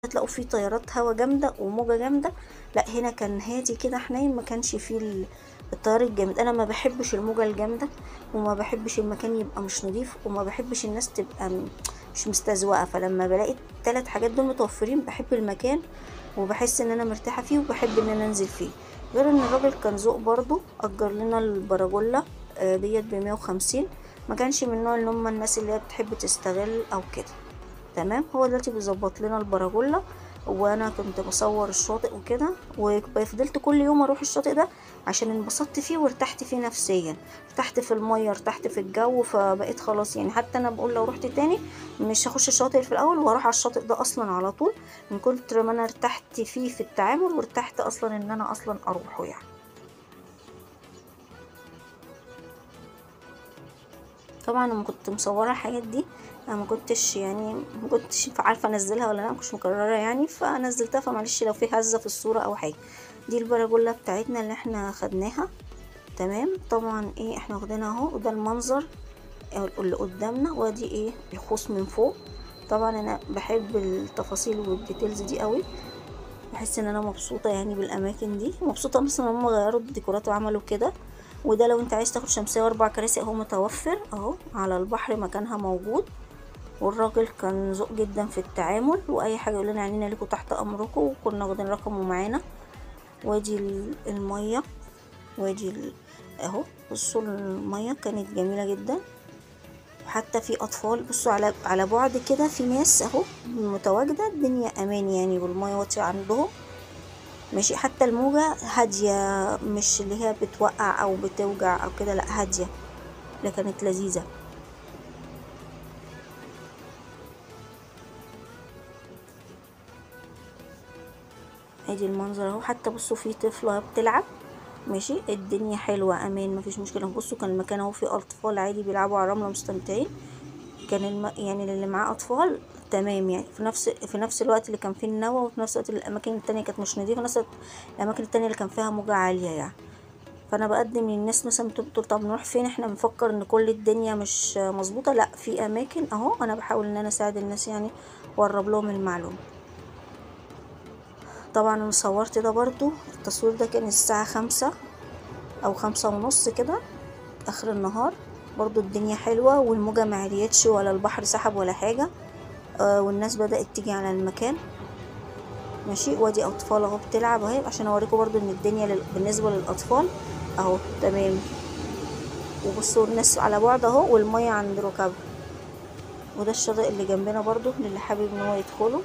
هتلاقوا فيه تيارات هوا جامده وموجه جامده. لا هنا كان هادي كده حنين، ما كانش فيه التيار الجامد. انا ما بحبش الموجه الجامده، وما بحبش المكان يبقى مش نظيف، وما بحبش الناس تبقى مش مستزوقه. فلما بلاقي الثلاث حاجات دول متوفرين بحب المكان، وبحس ان انا مرتاحه فيه، وبحب ان انا انزل فيه. غير ان الراجل كان ذوق برضو، اجر لنا البراجولا ديت ب150. ما كانش من النوع اللي هم الناس اللي هي بتحب تستغل او كده. تمام. هو دلوقتي بيظبط لنا البراجولا، وانا كنت بصور الشاطئ وكده، وفضلت كل يوم اروح الشاطئ ده عشان انبسطت فيه وارتحت فيه نفسيا. ارتحت في المية، ارتحت في الجو، فبقيت خلاص يعني. حتى انا بقول لو رحت تاني مش هخش الشاطئ في الاول واروح على الشاطئ ده اصلا على طول، من كتر ما انا ارتحت فيه في التعامل، وارتحت اصلا ان انا اصلا اروحه يعني. طبعا لما كنت مصوره الحاجات دي انا ما كنتش عارفه انزلها ولا لا، ما كنتش مكرره يعني، فنزلتها. فمعلش لو في هزه في الصوره او حاجه. دي البراجولا بتاعتنا اللي احنا خدناها. تمام. طبعا ايه احنا واخدينها اهو، وده المنظر اللي قدامنا، وادي ايه الخوص من فوق. طبعا انا بحب التفاصيل والديتيلز دي قوي، بحس ان انا مبسوطه يعني بالاماكن دي. مبسوطه مثلا ان هم غيروا الديكورات وعملوا كده. وده لو انت عايز تاخد شمسيه واربع كراسي اهو متوفر اهو على البحر، مكانها موجود. والراجل كان ذوق جدا في التعامل، واي حاجه يقول لنا عنينا لكم تحت امركم، وكنا واخدين رقمه معانا. وادي الميه، وادي اهو. بصوا الميه كانت جميله جدا. وحتى في اطفال، بصوا على بعد كده في ناس اهو متواجده. الدنيا امان يعني، والميه واطيه عندهم. ماشي. حتى الموجة هادية، مش اللي هي بتوقع او بتوجع او كده، لا هادية. لا كانت لذيذة. ادي المنظر اهو. حتى بصوا في طفلة بتلعب. ماشي. الدنيا حلوة امان، مفيش مشكلة. بصوا كان المكان اهو فيه اطفال عادي بيلعبوا على الرملة مستمتعين. كان يعني اللي معاه اطفال تمام يعني، في نفس الوقت اللي كان فيه النوى، وفي نفس الوقت الاماكن التانية كانت مش نظيفة، نفس الاماكن التانية اللي كان فيها موجة عالية يعني. فانا بقدم للناس مثلا بتقول طب نروح فين، احنا بنفكر ان كل الدنيا مش مظبوطه. لا في اماكن اهو، انا بحاول ان انا اساعد الناس يعني، واقرب لهم المعلومه. طبعا انا صورت ده برضو. التصوير ده كان الساعه 5 او 5:30 كده، اخر النهار. برضو الدنيا حلوه، والموجه معريتش ولا البحر سحب ولا حاجه. والناس بدات تيجي على المكان. ماشي. وادي اطفال اهو بتلعب اهي، عشان اوريكم برضو ان الدنيا بالنسبه للاطفال اهو تمام. وبصوا الناس على بعد اهو، والمية عند ركبها. وده الشاطئ اللي جنبنا برضو للي حابب ان هو يدخله.